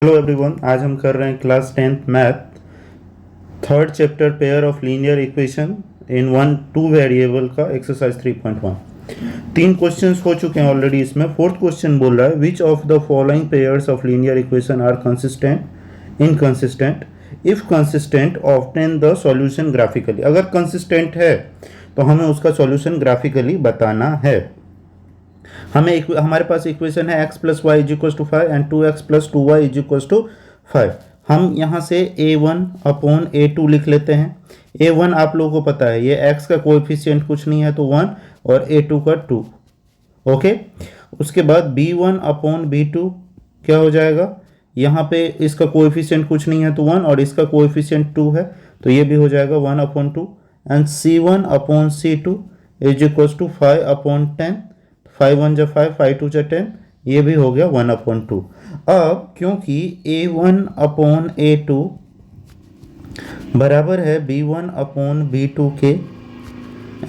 Hello everyone, आज हम कर रहे हैं class 10th math third chapter pair of linear equation in one two variable का एक्सरसाइज 3.1। तीन क्वेश्चंस हो चुके हैं ऑलरेडी। इसमें फोर्थ क्वेश्चन बोल रहा है which of the following pairs of linear equation are consistent inconsistent, if consistent obtain the solution graphically. अगर कंसिस्टेंट है तो हमें उसका सॉल्यूशन ग्राफिकली बताना है। हमारे पास इक्वेशन है x plus Y is equal to 5 and 2x plus 2y is equal to 5। हम यहाँ से a1 अपॉन a2 लिख लेते हैं। a1 आप लोगों को पता है, ये x का कोएफिशिएंट कुछ नहीं है तो 1 और a2 का 2। ओके, उसके बाद b1 अपॉन b2 क्या हो जाएगा, यहाँ पे इसका कोएफिशिएंट कुछ नहीं है तो 1 और इसका कोएफिशिएंट 2 है तो ये भी हो जाएगा 1 upon 2 and c1 upon c2 is equal to 5 upon 10। 5 1 जा 5, 5 2 जा 10, ये भी हो गया 1 अपॉन 2। अब क्योंकि a1 अपॉन a2 बराबर है b1 अपॉन b2 के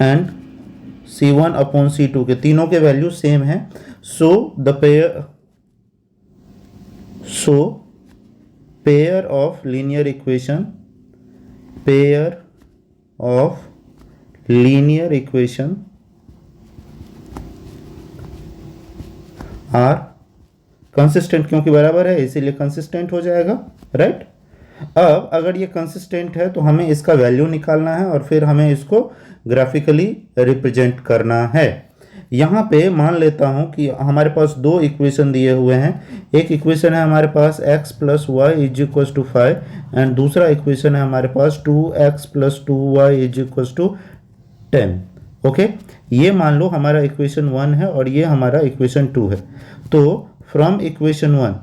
एंड c1 अपॉन c2 के, तीनों के वैल्यू सेम है, so pair of linear equation are consistent, क्योंकि बराबर है इसीलिए कंसिस्टेंट हो जाएगा, राइट। अब अगर ये कंसिस्टेंट है तो हमें इसका वैल्यू निकालना है और फिर हमें इसको ग्राफिकली रिप्रेजेंट करना है। यहाँ पे मान लेता हूँ कि हमारे पास दो इक्वेशन दिए हुए हैं। एक इक्वेशन है हमारे पास x plus Y is equal to 5 and दूसरा इक्वेशन है हमारे पास 2x plus 2y is equal to 10। Okay, ये मान लो हमारा इक्वेशन 1 है और ये हमारा इक्वेशन 2 है। तो फ्रॉम इक्वेशन 1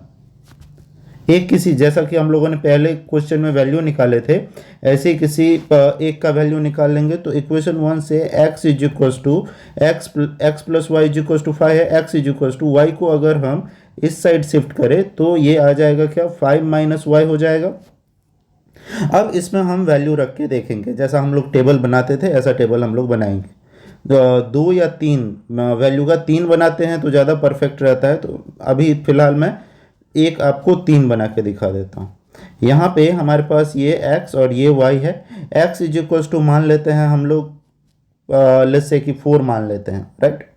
एक किसी, जैसा कि हम लोगों ने पहले क्वेश्चन में वैल्यू निकाले थे, ऐसे ही किसी एक का वैल्यू निकाल लेंगे। तो इक्वेशन 1 से x is equal to X plus Y is equal to 5 है, x is equal to Y को अगर हम इस साइड शिफ्ट करें तो ये आ जाएगा क्या, 5 माइनस वाई हो जाएगा। अब इसमें हम वैल्यू रख के देखेंगे, जैसा हम लोग टेबल बनाते थे ऐसा टेबल हम लोग बनाएंगे। दो या तीन वैल्यू का 3 बनाते हैं तो ज़्यादा परफेक्ट रहता है। तो अभी फ़िलहाल मैं एक आपको 3 बना के दिखा देता हूँ। यहाँ पे हमारे पास ये x और ये y है। x इज इक्वल टू मान लेते हैं हम लोग, लेट्स से कि 4 मान लेते हैं, राइट,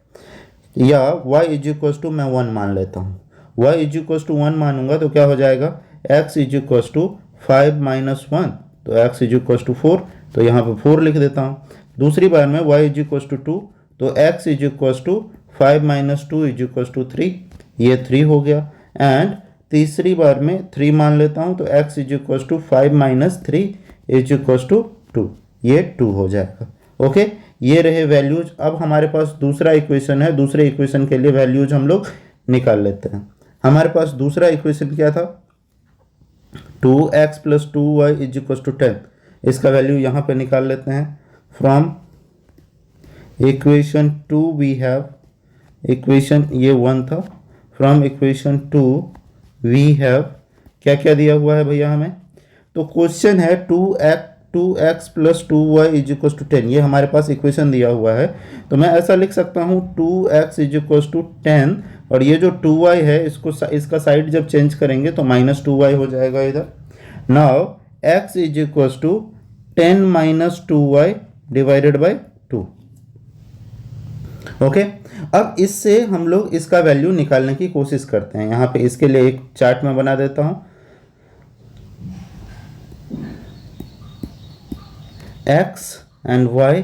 या y इज इक्वल टू मैं 1 मान लेता हूँ। y इज इक्वल टू 1 मानूंगा तो क्या हो जाएगा, x is equal to 5 minus 1 तो x इज इक्वल टू 4, तो यहाँ पे 4 लिख देता हूँ। दूसरी बार में y इज इक्वल टू 2 तो x is equal to 5 minus 2 is equal to 3, ये 3 हो गया। एंड तीसरी बार में 3 मान लेता हूँ तो x is equal to 5 minus 3 is equal to 2, ये 2 हो जाएगा। ओके, ये रहे वैल्यूज। अब हमारे पास दूसरा इक्वेशन है, दूसरे इक्वेशन के लिए वैल्यूज हम लोग निकाल लेते हैं। हमारे पास दूसरा इक्वेशन क्या था, 2x plus 2y is equal to 10। इसका वैल्यू यहाँ पे निकाल लेते हैं। From equation 2 we have, equation ये 1 था, फ्रॉम इक्वेशन 2 वी हैव क्या क्या दिया हुआ है भैया हमें, तो क्वेश्चन है 2x plus 2y is equal to 10, ये हमारे पास इक्वेशन दिया हुआ है। तो मैं ऐसा लिख सकता हूँ 2x इज इक्वल टू 10 और ये जो 2y है इसका साइड जब चेंज करेंगे तो माइनस 2y हो जाएगा इधर। Now x is equal to 10 minus 2y divided by 2। Okay, अब इससे हम लोग इसका वैल्यू निकालने की कोशिश करते हैं। यहाँ पे इसके लिए एक चार्ट में बना देता हूँ। x एंड y,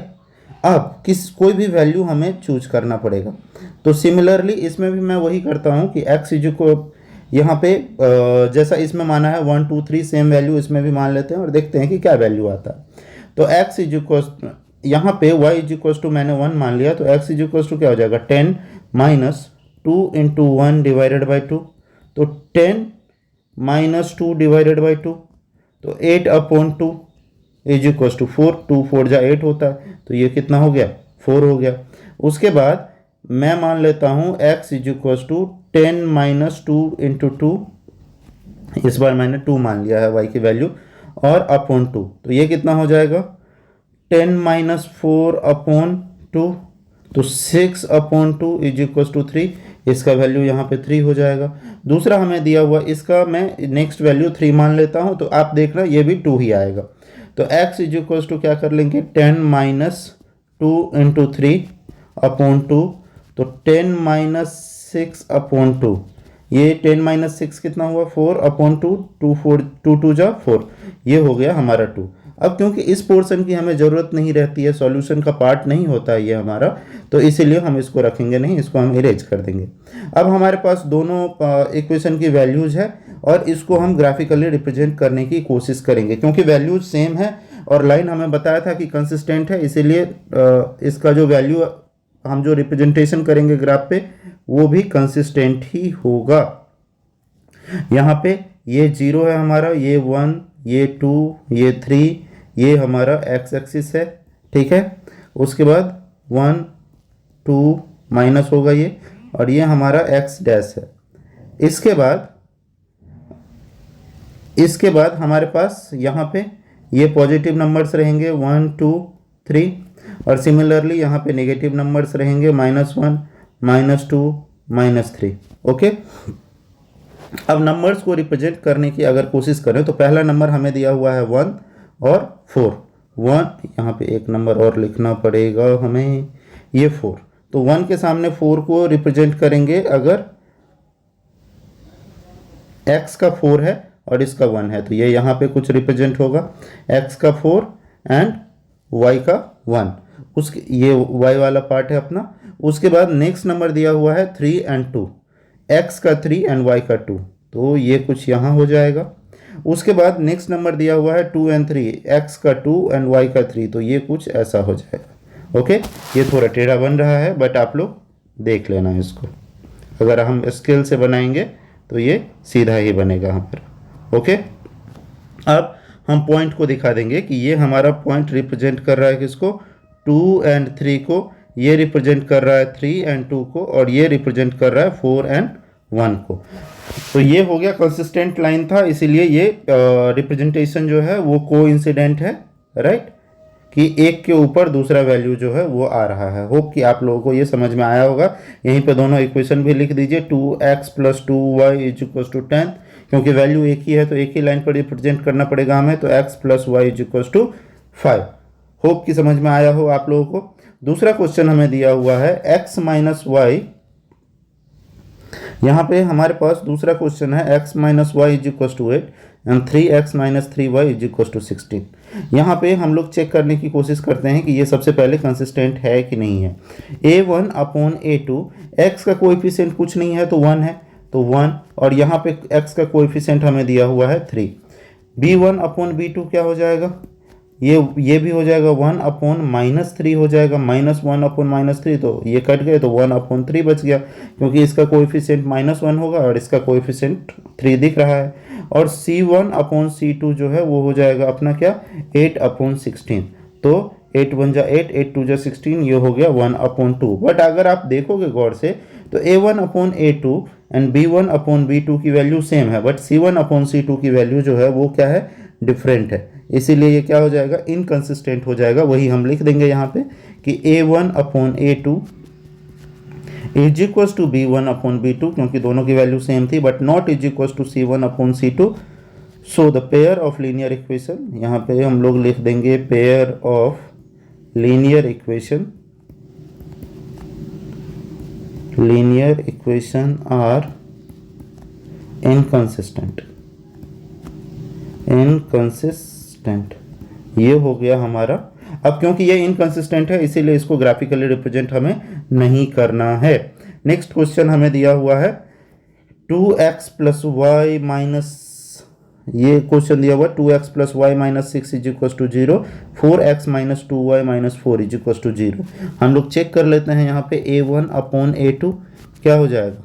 अब कोई भी वैल्यू हमें चूज करना पड़ेगा। तो सिमिलरली इसमें भी मैं वही करता हूँ कि x इज इक्वल, यहाँ पे जैसा इसमें माना है 1 2 3 सेम वैल्यू इसमें भी मान लेते हैं और देखते हैं कि क्या वैल्यू आता है। तो x इज इक्वल, यहाँ पे y इज इक्वल टू मैंने 1 मान लिया तो x इज इक्वल टू क्या हो जाएगा, 10 माइनस 2 इंटू 1 डिवाइडेड बाई 2, तो 10 माइनस 2 डिवाइडेड बाई 2 तो 8 अपॉन 2 इज इक्वल टू 4, 2 4 जा 8 होता है तो ये कितना हो गया, 4 हो गया। उसके बाद मैं मान लेता हूँ x is equal to 10 minus 2 into 2, इस बार मैंने 2 मान लिया है y की वैल्यू, और अपॉन 2 तो ये कितना हो जाएगा, 10 माइनस 4 अपॉन 2 तो 6 अपॉन 2 इज इक्वल टू 3, इसका वैल्यू यहाँ पे 3 हो जाएगा। दूसरा हमें दिया हुआ इसका मैं नेक्स्ट वैल्यू 3 मान लेता हूँ, तो आप देख रहे हैं ये भी 2 ही आएगा। तो x इज इक्वल टू क्या कर लेंगे 10 माइनस 2 इंटू 3 अपॉन 2, तो 10 माइनस 6 अपॉन 2, ये 10 माइनस 6 कितना हुआ 4 अपॉन 2, 2 जा 4, ये हो गया हमारा 2। अब क्योंकि इस पोर्शन की हमें ज़रूरत नहीं रहती है, सॉल्यूशन का पार्ट नहीं होता है ये हमारा, तो इसीलिए हम इसको रखेंगे नहीं, इसको हम इरेज कर देंगे। अब हमारे पास दोनों इक्वेशन की वैल्यूज़ है और इसको हम ग्राफिकली रिप्रेजेंट करने की कोशिश करेंगे, क्योंकि वैल्यूज सेम है और लाइन हमें बताया था कि कंसिस्टेंट है, इसीलिए इसका जो वैल्यू हम जो रिप्रेजेंटेशन करेंगे ग्राफ पे वो भी कंसिस्टेंट ही होगा। यहाँ पे ये 0 है हमारा, ये 1, ये 2, ये 3, ये हमारा एक्स एक्सिस है, ठीक है। उसके बाद 1 2 माइनस होगा ये, और ये हमारा एक्स डैश है। इसके बाद हमारे पास यहाँ पे ये पॉजिटिव नंबर्स रहेंगे 1 2 3, और सिमिलरली यहाँ पे नेगेटिव नंबर्स रहेंगे -1 -2 -3। ओके, अब नंबर्स को रिप्रेजेंट करने की अगर कोशिश करें तो पहला नंबर हमें दिया हुआ है 1 और 4। 1 यहाँ पे एक नंबर और लिखना पड़ेगा हमें, ये 4, तो 1 के सामने 4 को रिप्रेजेंट करेंगे अगर x का 4 है और इसका 1 है, तो ये यहाँ पे कुछ रिप्रेजेंट होगा, x का 4 एंड y का 1, उसके ये y वाला पार्ट है अपना। उसके बाद नेक्स्ट नंबर दिया हुआ है 3 एंड 2, x का 3 एंड y का 2, तो ये कुछ यहाँ हो जाएगा। उसके बाद नेक्स्ट नंबर दिया हुआ है 2 एंड 3, x का 2 एंड y का 3, तो ये कुछ ऐसा हो जाएगा। ओके, ये थोड़ा टेढ़ा बन रहा है बट आप लोग देख लेना इसको, अगर हम स्केल से बनाएंगे तो ये सीधा ही बनेगा हमारा। ओके, अब हम पॉइंट को दिखा देंगे कि ये हमारा पॉइंट रिप्रेजेंट कर रहा है किसको, 2 एंड 3 को, ये रिप्रेजेंट कर रहा है 3 एंड 2 को, और ये रिप्रेजेंट कर रहा है 4 एंड 1 को। तो ये हो गया कंसिस्टेंट लाइन था, इसीलिए ये रिप्रेजेंटेशन जो है वो कोइंसिडेंट है, राइट, कि एक के ऊपर दूसरा वैल्यू जो है वो आ रहा है। होप कि आप लोगों को ये समझ में आया होगा। यहीं पे दोनों इक्वेशन भी लिख दीजिए, 2x + 2y = 10, क्योंकि वैल्यू एक ही है तो एक ही लाइन पर रिप्रेजेंट करना पड़ेगा हमें, तो x + y = 5। होप कि समझ में आया हो आप लोगों को। दूसरा क्वेश्चन हमें दिया हुआ है x - y, यहाँ पे हमारे पास दूसरा क्वेश्चन है x - y = 8 and 3x - 3y = 16। यहाँ पे हम लोग चेक करने की कोशिश करते हैं कि ये सबसे पहले कंसिस्टेंट है कि नहीं है। a1 अपॉन a2, x का कोएफिशिएंट कुछ नहीं है तो 1 है, तो 1, और यहाँ पे x का कोएफिशिएंट हमें दिया हुआ है 3। b1 अपॉन b2 क्या हो जाएगा, ये भी हो जाएगा 1 अपॉन -3 हो जाएगा, -1 अपॉन -3, तो ये कट गए तो 1 अपॉन 3 बच गया, क्योंकि इसका कोएफिशिएंट -1 होगा और इसका कोएफिशिएंट 3 दिख रहा है। और c1 अपॉन c2 जो है वो हो जाएगा अपना क्या, 8 अपॉन 16, तो 8 1 जा 8, 8 2 जा 16, ये हो गया 1 अपॉन 2। बट अगर आप देखोगे गौर से तो a1 upon a2 and b1 upon b2 की वैल्यू सेम है, बट c1 अपॉन c2 की वैल्यू जो है वो क्या है, डिफरेंट है, इसीलिए ये क्या हो जाएगा, इनकंसिस्टेंट हो जाएगा। वही हम लिख देंगे यहाँ पे कि a1 upon a2 = b1 upon b2, क्योंकि दोनों की वैल्यू सेम थी, but not = c1 upon c2। So the pair of linear equation, यहाँ पे हम लोग लिख देंगे pair of linear equation are inconsistent. ये हो गया हमारा। अब क्योंकि ये इनकंसिस्टेंट है इसीलिए इसको ग्राफिकली रिप्रेजेंट हमें नहीं करना है। नेक्स्ट क्वेश्चन हमें दिया हुआ है 2x + y माइनस, ये क्वेश्चन दिया हुआ 2x + y - 6 = 0, 4x - 2y - 4 = 0। हम लोग चेक कर लेते हैं यहाँ पे a1 अपॉन a2 क्या हो जाएगा,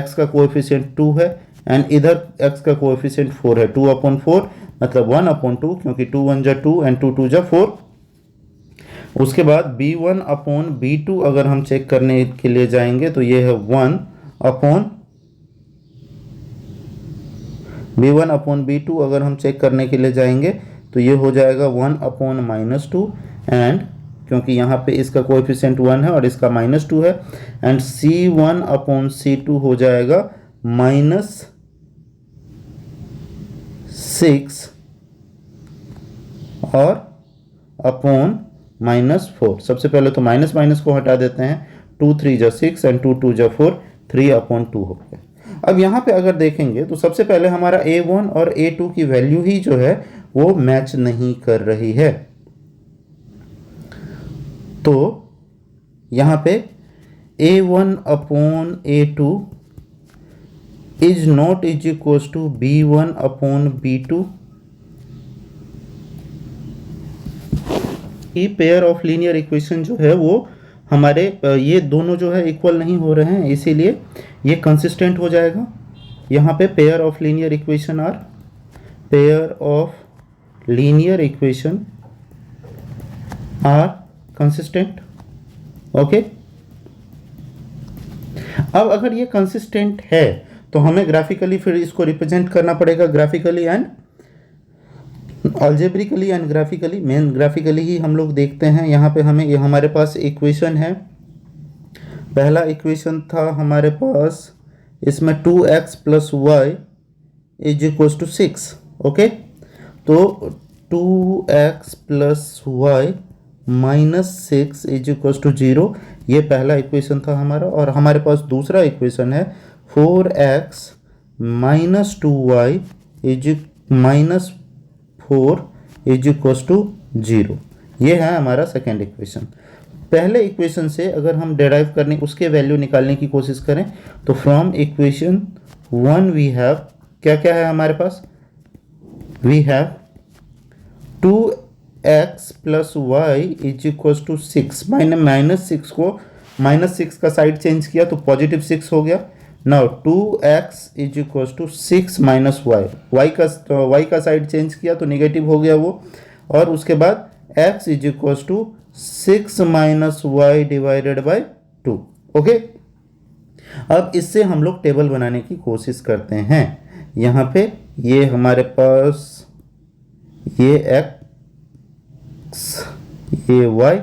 x का कोएफिशिएंट 2 है एंड इधर x का कोएफिशिएंट 4 है, 2 अपॉन 4 मतलब 1 अपॉन 2, क्योंकि 2 1 जा 2 एंड 2 2 जा 4। उसके बाद b1 अपॉन b2 अगर हम चेक करने के लिए जाएंगे तो ये है 1 अपॉन b1 अपॉन b2 अगर हम चेक करने के लिए जाएंगे तो ये हो जाएगा 1 अपॉन -2 एंड क्योंकि यहाँ पे इसका कोएफिशिएंट 1 है और इसका -2 है, एंड C1 अपॉन C2 हो जाएगा -6 और अपॉन -4। सबसे पहले तो माइनस माइनस को हटा देते हैं, 2 3 जा 6 एंड 2 2 जा 4, 3/2 हो गया। अब यहाँ पे अगर देखेंगे तो सबसे पहले हमारा A1 और A2 की वैल्यू ही जो है वो मैच नहीं कर रही है। तो यहाँ पे A1 upon A2 is not is equals to B1 upon B2। ये पेयर ऑफ लीनियर इक्वेशन जो है वो हमारे ये दोनों जो है इक्वल नहीं हो रहे हैं, इसीलिए ये कंसिस्टेंट हो जाएगा। यहाँ पे pair of linear equation are consistent. Okay, अब अगर ये कंसिस्टेंट है तो हमें ग्राफिकली फिर इसको रिप्रेजेंट करना पड़ेगा, graphically and algebraically and graphically. Main graphically ही हम लोग देखते हैं। यहाँ पे हमें ये हमारे पास इक्वेशन है, पहला इक्वेशन था हमारे पास, इसमें 2x plus Y is equal to 6। Okay, तो 2x plus Y minus 6 is equal to 0, ये पहला इक्वेशन था हमारा। और हमारे पास दूसरा इक्वेशन है 4x minus 2y is minus 4 is equal to 0, ये है हमारा सेकेंड इक्वेशन। पहले इक्वेशन से अगर हम डेराइव करने उसके वैल्यू निकालने की कोशिश करें तो फ्रॉम इक्वेशन 1 वी हैव क्या क्या है हमारे पास, we have 2x plus Y is equal to 6। मैंने -6 को -6 का साइड चेंज किया तो +6 हो गया। Now 2x is equal to 6 minus Y, Y का साइड चेंज किया तो नेगेटिव हो गया वो। और उसके बाद x is equal to 6 minus Y divided by 2। Okay, अब इससे हम लोग टेबल बनाने की कोशिश करते हैं। यहाँ पे ये हमारे पास ये x ये y,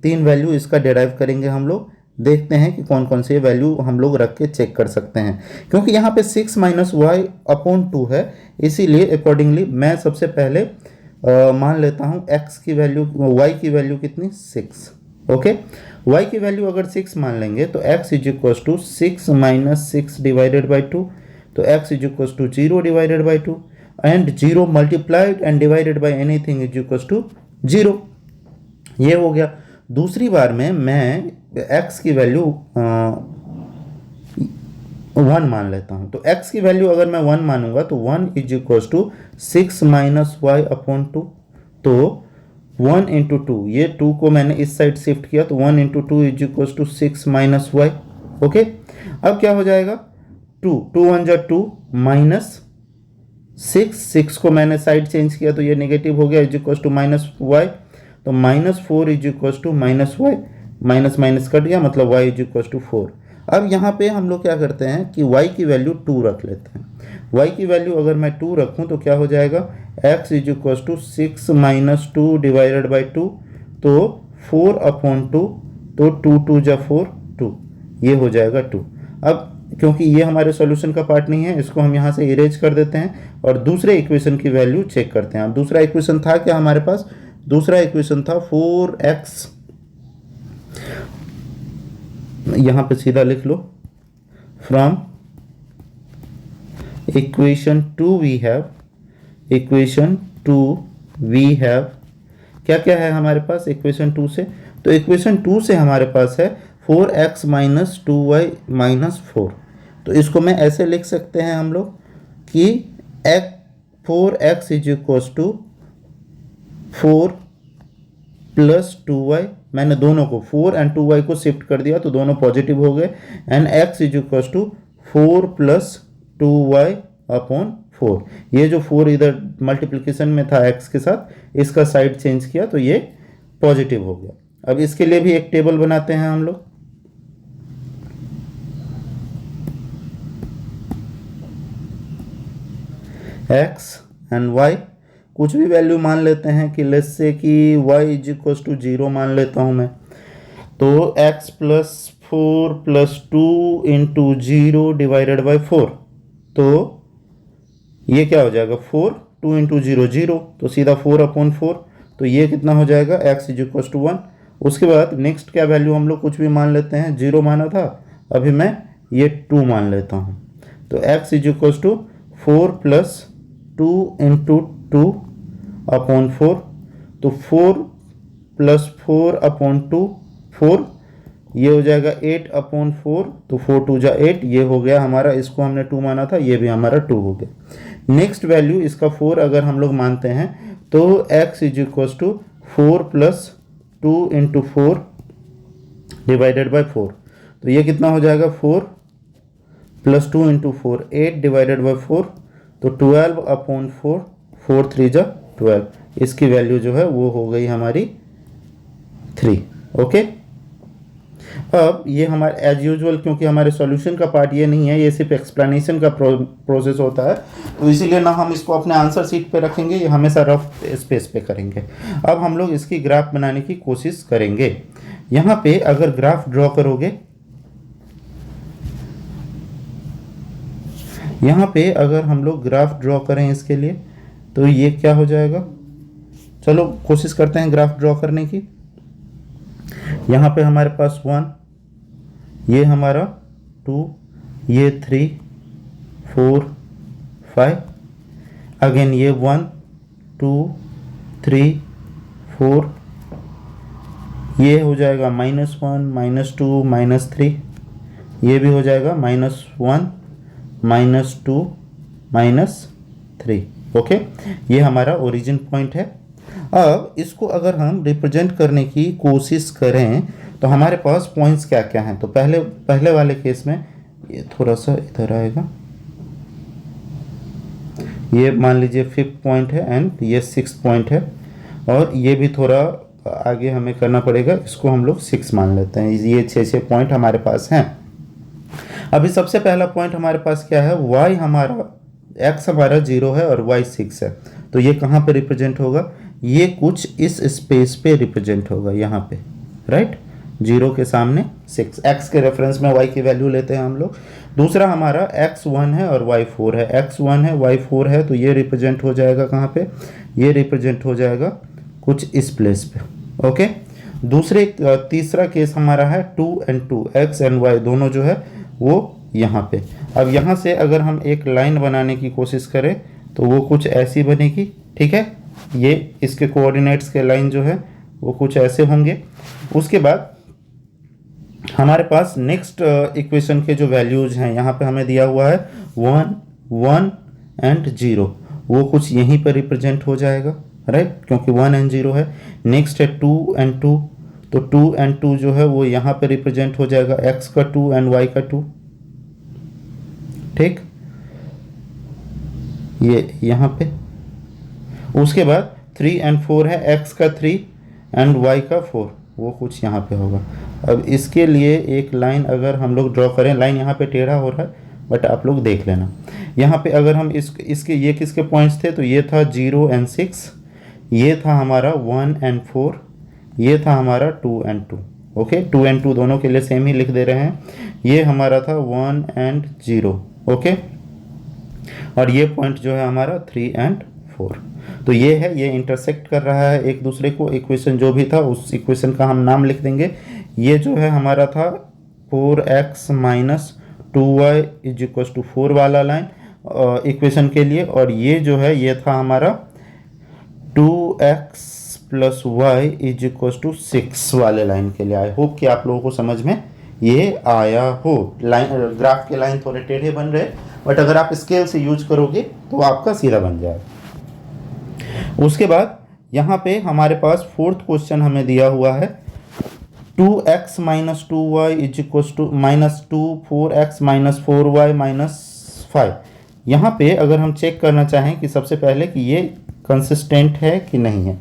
तीन वैल्यू इसका डेराइव करेंगे हम लोग। देखते हैं कि कौन कौन से वैल्यू हम लोग रख के चेक कर सकते हैं, क्योंकि यहाँ पे 6 माइनस वाई अपॉन 2 है, इसीलिए अकॉर्डिंगली मैं सबसे पहले मान लेता हूँ x की वैल्यू, y की वैल्यू कितनी 6। ओके, y की वैल्यू अगर 6 मान लेंगे तो x is equal to 6 minus 6 divided by 2, तो x is equal to 0 divided by 2, and 0 multiplied and divided by anything is equal to 0, ये हो गया। दूसरी बार में मैं x की वैल्यू 1 मान लेता हूँ, तो x की वैल्यू अगर मैं 1 मानूंगा तो 1 is equal to 6 minus Y upon 2, तो 1 इंटू 2, ये 2 को मैंने इस साइड शिफ्ट किया तो 1 into 2 is equal to 6 minus Y. Okay, अब क्या हो जाएगा, 2 2 1 जा 2 माइनस 6 को मैंने साइड चेंज किया तो ये नेगेटिव हो गया, is equal to minus Y, तो -4 is equal to minus Y, minus minus cut गया मतलब y इज इक्वल टू 4। अब यहाँ पे हम लोग क्या करते हैं कि y की वैल्यू 2 रख लेते हैं। y की वैल्यू अगर मैं 2 रखूँ तो क्या हो जाएगा, x is equal to 6 minus 2 divided by 2, तो 4 अपॉन 2, तो 2 2 जा 4 2, ये हो जाएगा 2। अब क्योंकि ये हमारे सॉल्यूशन का पार्ट नहीं है, इसको हम यहाँ से इरेज कर देते हैं और दूसरे इक्वेशन की वैल्यू चेक करते हैं। दूसरा इक्वेशन था क्या हमारे पास, दूसरा इक्वेशन था 4x, यहाँ पे सीधा लिख लो, from equation 2 we have, equation 2 we have क्या क्या है हमारे पास इक्वेशन 2 से, तो इक्वेशन 2 से हमारे पास है 4x माइनस 2y माइनस 4। तो इसको मैं ऐसे लिख सकते हैं हम लोग कि 4x is equal to 4 plus 2y, मैंने दोनों को 4 एंड 2y को शिफ्ट कर दिया तो दोनों पॉजिटिव हो गए, and x is equal to 4 plus 2y upon 4। ये जो 4 इधर मल्टीप्लिकेशन में था x के साथ, इसका साइड चेंज किया तो ये पॉजिटिव हो गया। अब इसके लिए भी एक टेबल बनाते हैं हम लोग। x एंड y, कुछ भी वैल्यू मान लेते हैं कि लेट्स से कि y इज इक्वल टू 0 मान लेता हूँ मैं, तो x plus 4 plus 2 into 0 divided by 4, तो ये क्या हो जाएगा 4, 2 इंटू 0 0, तो सीधा 4/4, तो ये कितना हो जाएगा x इज इक्वल टू 1। उसके बाद नेक्स्ट क्या वैल्यू हम लोग कुछ भी मान लेते हैं, 0 माना था, अभी मैं ये 2 मान लेता हूँ, तो x is equal to 4 plus 2 into 2/4, तो 4 प्लस 4/2 4, ये हो जाएगा 8/4, तो 4 2 जा 8, ये हो गया हमारा, इसको हमने 2 माना था, ये भी हमारा 2 हो गया। नेक्स्ट वैल्यू इसका 4 अगर हम लोग मानते हैं तो x is equal to 4 plus 2 into 4 divided by 4, तो ये कितना हो जाएगा 4 प्लस 2 इंटू 4 8 डिवाइडेड बाई 4, तो 12/4, 4 3 जा 12, इसकी वैल्यू जो है वो हो गई हमारी 3। ओके, अब ये हमारे एज यूजुअल, क्योंकि हमारे सॉल्यूशन का पार्ट ये नहीं है, ये सिर्फ एक्सप्लेनेशन का प्रोसेस होता है, तो इसीलिए ना हम इसको अपने आंसर शीट पे रखेंगे, ये हमेशा रफ स्पेस पे करेंगे। अब हम लोग इसकी ग्राफ बनाने की कोशिश करेंगे। यहाँ पे अगर ग्राफ ड्रॉ करोगे, यहाँ पे अगर हम लोग ग्राफ ड्रॉ करें इसके लिए, तो ये क्या हो जाएगा, चलो कोशिश करते हैं ग्राफ ड्रॉ करने की। यहाँ पे हमारे पास 1, ये हमारा 2, ये 3 4 5, अगेन ये 1 2 3 4, ये हो जाएगा -1 -2 -3, ये भी हो जाएगा -1 -2 -3। ओके, ये हमारा ओरिजिन पॉइंट है। अब इसको अगर हम रिप्रेजेंट करने की कोशिश करें तो हमारे पास पॉइंट्स क्या क्या हैं, तो पहले वाले केस में ये थोड़ा सा इधर आएगा, ये मान लीजिए 5th पॉइंट है एंड ये 6th पॉइंट है, और ये भी थोड़ा आगे हमें करना पड़ेगा, इसको हम लोग 6 मान लेते हैं। ये 6 पॉइंट हमारे पास हैं। अभी सबसे पहला पॉइंट हमारे पास क्या है, y हमारा x हमारा 0 है और y 6 है, तो ये कहाँ पे रिप्रेजेंट होगा, ये कुछ इस स्पेस पे रिप्रेजेंट होगा, यहाँ पे, राइट, 0 के सामने 6, x के रेफरेंस में y की वैल्यू लेते हैं हम लोग। दूसरा हमारा x 1 है और y 4 है, x 1 है y 4 है, तो ये रिप्रेजेंट हो जाएगा कहाँ पे, ये रिप्रेजेंट हो जाएगा कुछ इस प्लेस पे। ओके, तीसरा केस हमारा है 2 and 2, x and y दोनों जो है वो यहाँ पे। अब यहाँ से अगर हम एक लाइन बनाने की कोशिश करें तो वो कुछ ऐसी बनेगी, ठीक है, ये इसके कोऑर्डिनेट्स के लाइन जो है वो कुछ ऐसे होंगे। उसके बाद हमारे पास नेक्स्ट इक्वेशन के जो वैल्यूज हैं, यहाँ पे हमें दिया हुआ है 1 1 एंड 0, वो कुछ यहीं पर रिप्रेजेंट हो जाएगा, राइट, क्योंकि 1 एंड 0 है। नेक्स्ट है 2 and 2, तो 2 and 2 जो है वो यहाँ पे रिप्रेजेंट हो जाएगा, x का 2 एंड y का 2, ठीक, ये यहाँ पे। उसके बाद 3 and 4 है, x का 3 एंड y का 4, वो कुछ यहाँ पे होगा। अब इसके लिए एक लाइन अगर हम लोग ड्रॉ करें, लाइन यहाँ पे टेढ़ा हो रहा है बट आप लोग देख लेना। यहाँ पे अगर हम इसके ये किसके पॉइंट्स थे, तो ये था 0 and 6, ये था हमारा 1 and 4, ये था हमारा 2 and 2। ओके, 2 and 2 दोनों के लिए सेम ही लिख दे रहे हैं। ये हमारा था 1 and 0, ओके, और ये पॉइंट जो है हमारा 3 and 4। तो ये है, ये इंटरसेक्ट कर रहा है एक दूसरे को। इक्वेशन जो भी था उस इक्वेशन का हम नाम लिख देंगे। ये जो है हमारा था 4x minus 2y is equal to 4 वाला लाइन इक्वेशन के लिए, और ये जो है ये था हमारा 2x plus Y is equal to 6 वाले लाइन के लिए। आई होप कि आप लोगों को समझ में ये आया हो। लाइन ग्राफ के लाइन थोड़े टेढ़े बन रहे, बट अगर आप स्केल से यूज करोगे तो आपका सीधा बन जाएगा। उसके बाद यहाँ पे हमारे पास 4th क्वेश्चन हमें दिया हुआ है 2x minus 2y is equal to -2 4x minus 4y minus 5। यहाँ पे अगर हम चेक करना चाहें कि सबसे पहले कि ये कंसिस्टेंट है कि नहीं है,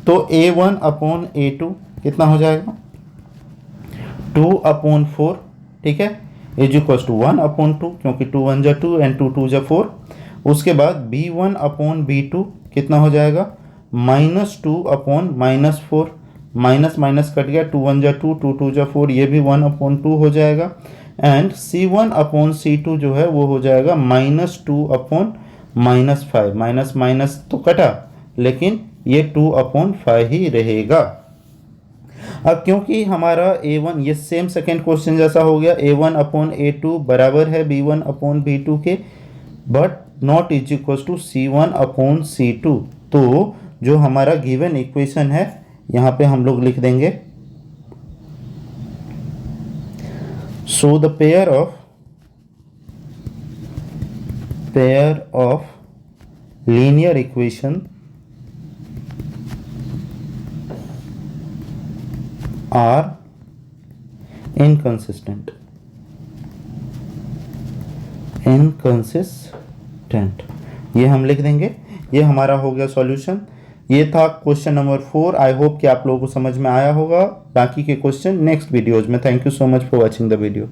तो a1 अपॉन a2 कितना हो जाएगा 2/4, ठीक है, इज इक्वल टू 1/2, क्योंकि 2 1 जा 2 एंड 2 2 जा 4। उसके बाद b1/b2 कितना हो जाएगा, -2/-4, माइनस माइनस कट गया, 2 1 जा 2, 2 2 जा 4, ये भी 1/2 हो जाएगा। एंड c1/c2 जो है वो हो जाएगा -2/-5, माइनस माइनस तो कटा लेकिन ये 2/5 ही रहेगा। अब क्योंकि हमारा a1 ये सेम सेकेंड क्वेश्चन जैसा हो गया, a1/a2 बराबर है b1/b2 के, but not is equal to c1/c2। तो जो हमारा गिवन इक्वेशन है यहाँ पे हम लोग लिख देंगे, so the pair of linear equation are inconsistent. ये हम लिख देंगे। ये हमारा हो गया सॉल्यूशन। ये था क्वेश्चन नंबर 4। आई होप कि आप लोगों को समझ में आया होगा। बाकी के क्वेश्चन नेक्स्ट वीडियोज में। Thank you so much for watching the video.